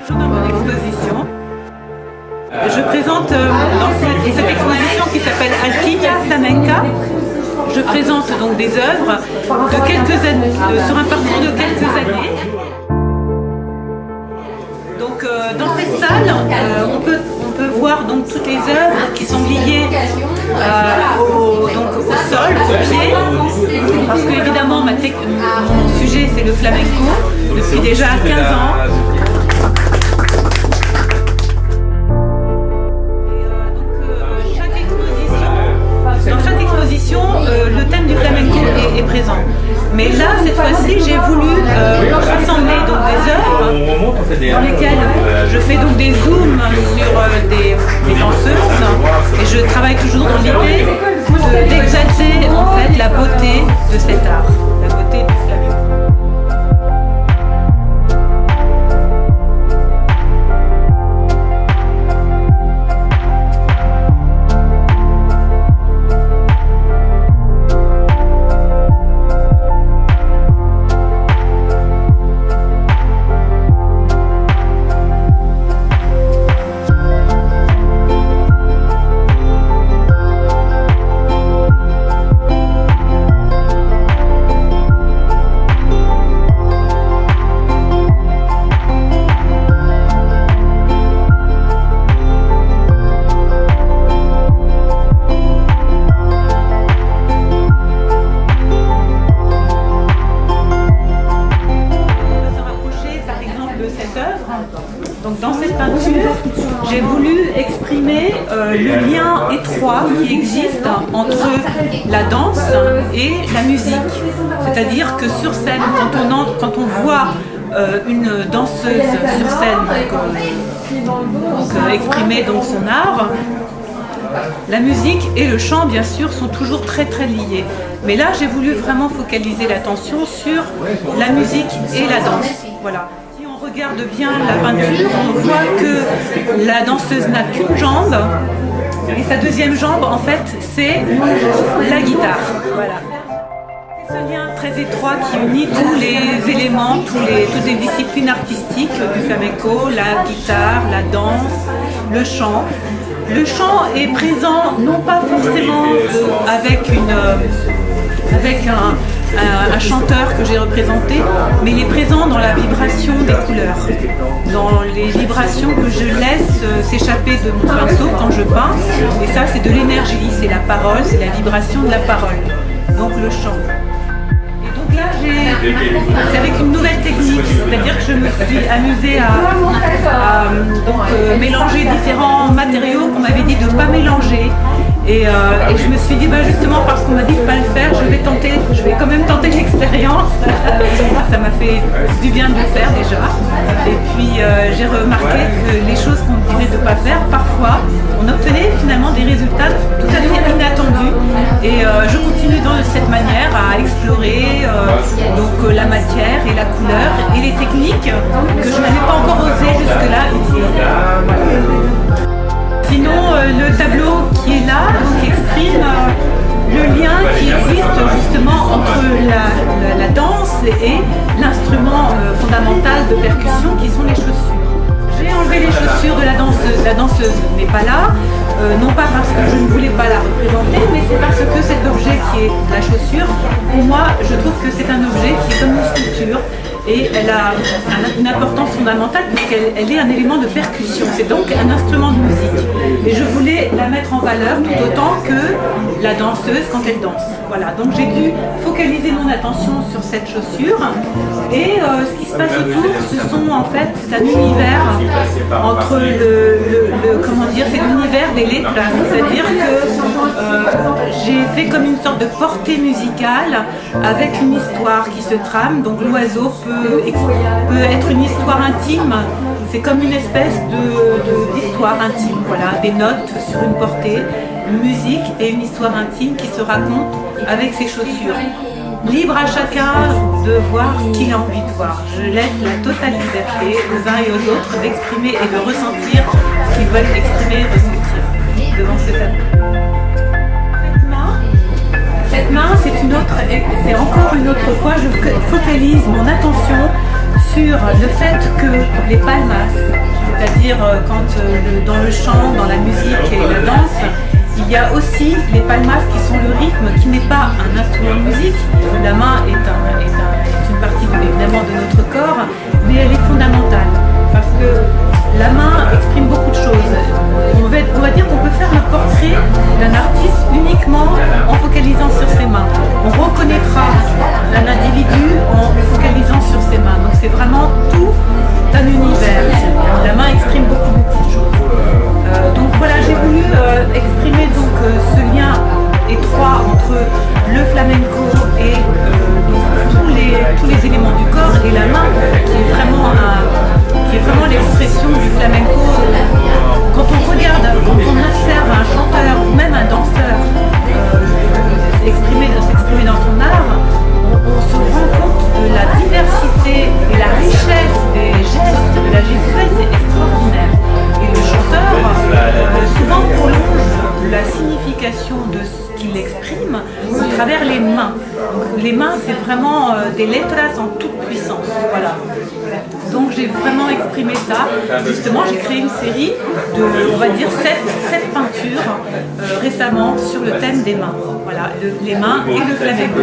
Toujours dans mon exposition. Je présente dans cette exposition qui s'appelle Alquimia Flamenca. Je présente donc des œuvres de quelques années, sur un parcours de quelques années. Donc dans cette salle, on peut voir donc toutes les œuvres qui sont liées au sol, au pied, parce que évidemment mon sujet c'est le flamenco depuis déjà 15 ans. Dans chaque exposition, le thème du flamenco est présent. Mais là, cette fois-ci, j'ai voulu rassembler donc des œuvres dans lesquelles je fais donc des zooms sur des danseuses et je travaille toujours dans l'idée d'exalter en fait la beauté de cet art, la beauté du flamenco. Donc dans cette peinture, j'ai voulu exprimer le lien étroit qui existe entre la danse et la musique. C'est-à-dire que sur scène, quand on voit une danseuse sur scène exprimer donc son art, la musique et le chant, bien sûr, sont toujours très très liés. Mais là, j'ai voulu vraiment focaliser l'attention sur la musique et la danse. Voilà. Si on regarde bien la peinture, on voit que la danseuse n'a qu'une jambe et sa deuxième jambe, en fait, c'est la guitare. Voilà. C'est ce lien très étroit qui unit tous les éléments, toutes les disciplines artistiques du flamenco, la guitare, la danse, le chant. Le chant est présent non pas forcément avec un chanteur que j'ai représenté, mais il est présent dans la vibration des couleurs, dans les vibrations que je laisse s'échapper de mon pinceau quand je peins. Et ça, c'est de l'énergie, c'est la parole, c'est la vibration de la parole, donc le chant. Donc là, c'est avec une nouvelle technique, c'est-à-dire que je me suis amusée à mélanger différents matériaux qu'on m'avait dit de ne pas mélanger. Et je me suis dit, justement, parce qu'on m'a dit de ne pas le faire, je vais quand même tenter l'expérience. Ça m'a fait du bien de le faire déjà. Et puis j'ai remarqué que les choses qu'on me disait de ne pas faire, parfois, on obtenait finalement des résultats tout à fait inattendus. Et je continue de cette manière à explorer la matière et la couleur et les techniques que je n'avais pas encore osé jusque-là utiliser. Sinon, le tableau qui est là exprime le lien qui existe justement entre la danse et l'instrument fondamental de percussion qui sont les chaussures. J'ai enlevé les chaussures de la danseuse. La danseuse n'est pas là, non pas parce que je ne voulais pas la représenter, mais c'est parce que cet objet qui est la chaussure, pour moi, je trouve que c'est un objet qui est comme une sculpture. Et elle a une importance fondamentale puisqu'elle est un élément de percussion, c'est donc un instrument de musique. Et je voulais la mettre en valeur tout autant que la danseuse quand elle danse. Voilà, donc j'ai dû focaliser mon attention sur cette chaussure. Et ce qui se passe autour, c'est un univers entre c'est l'univers des lettres, c'est-à-dire que j'ai fait comme une sorte de portée musicale avec une histoire qui se trame. Donc l'oiseau peut être une histoire intime, c'est comme une espèce d'histoire intime, voilà, des notes sur une portée, une musique et une histoire intime qui se raconte avec ses chaussures. Libre à chacun de voir ce qu'il a envie de voir. Je laisse la totale liberté aux uns et aux autres d'exprimer et de ressentir ce qu'ils veulent exprimer et ressentir devant ce tableau. Cette main, c'est encore une autre fois, je focalise mon attention sur le fait que les palmas, c'est-à-dire quand dans le chant, dans la musique et la danse, il y a aussi les palmas qui sont le rythme, qui n'est pas un instrument de musique. La main est une partie évidemment de notre corps, mais elle est fondamentale parce que la main exprime beaucoup de choses. On va dire qu'on peut faire le portrait d'un artiste uniquement en focalisant sur ses mains. On reconnaîtra un individu en focalisant sur ses mains. Donc c'est vraiment tout un univers. La main exprime beaucoup de choses. Donc voilà, j'ai voulu exprimer donc, ce lien étroit entre le flamenco et donc, tous les éléments du corps et la main qui est vraiment l'expression du flamenco. Quand on regarde, quand on observe un chanteur ou même un danseur s'exprimer dans son art, on se rend compte de la diversité et la richesse des gestes, de la gestuelle, c'est extraordinaire. Et le chanteur souvent prolonge la signification de ce qu'il exprime à travers les mains. Donc, les mains, c'est vraiment des lettres en toute puissance. Voilà. Donc j'ai vraiment exprimé ça. Justement, j'ai créé une série de, on va dire, 7 peintures récemment sur le thème des mains. Voilà, les mains et le flamenco.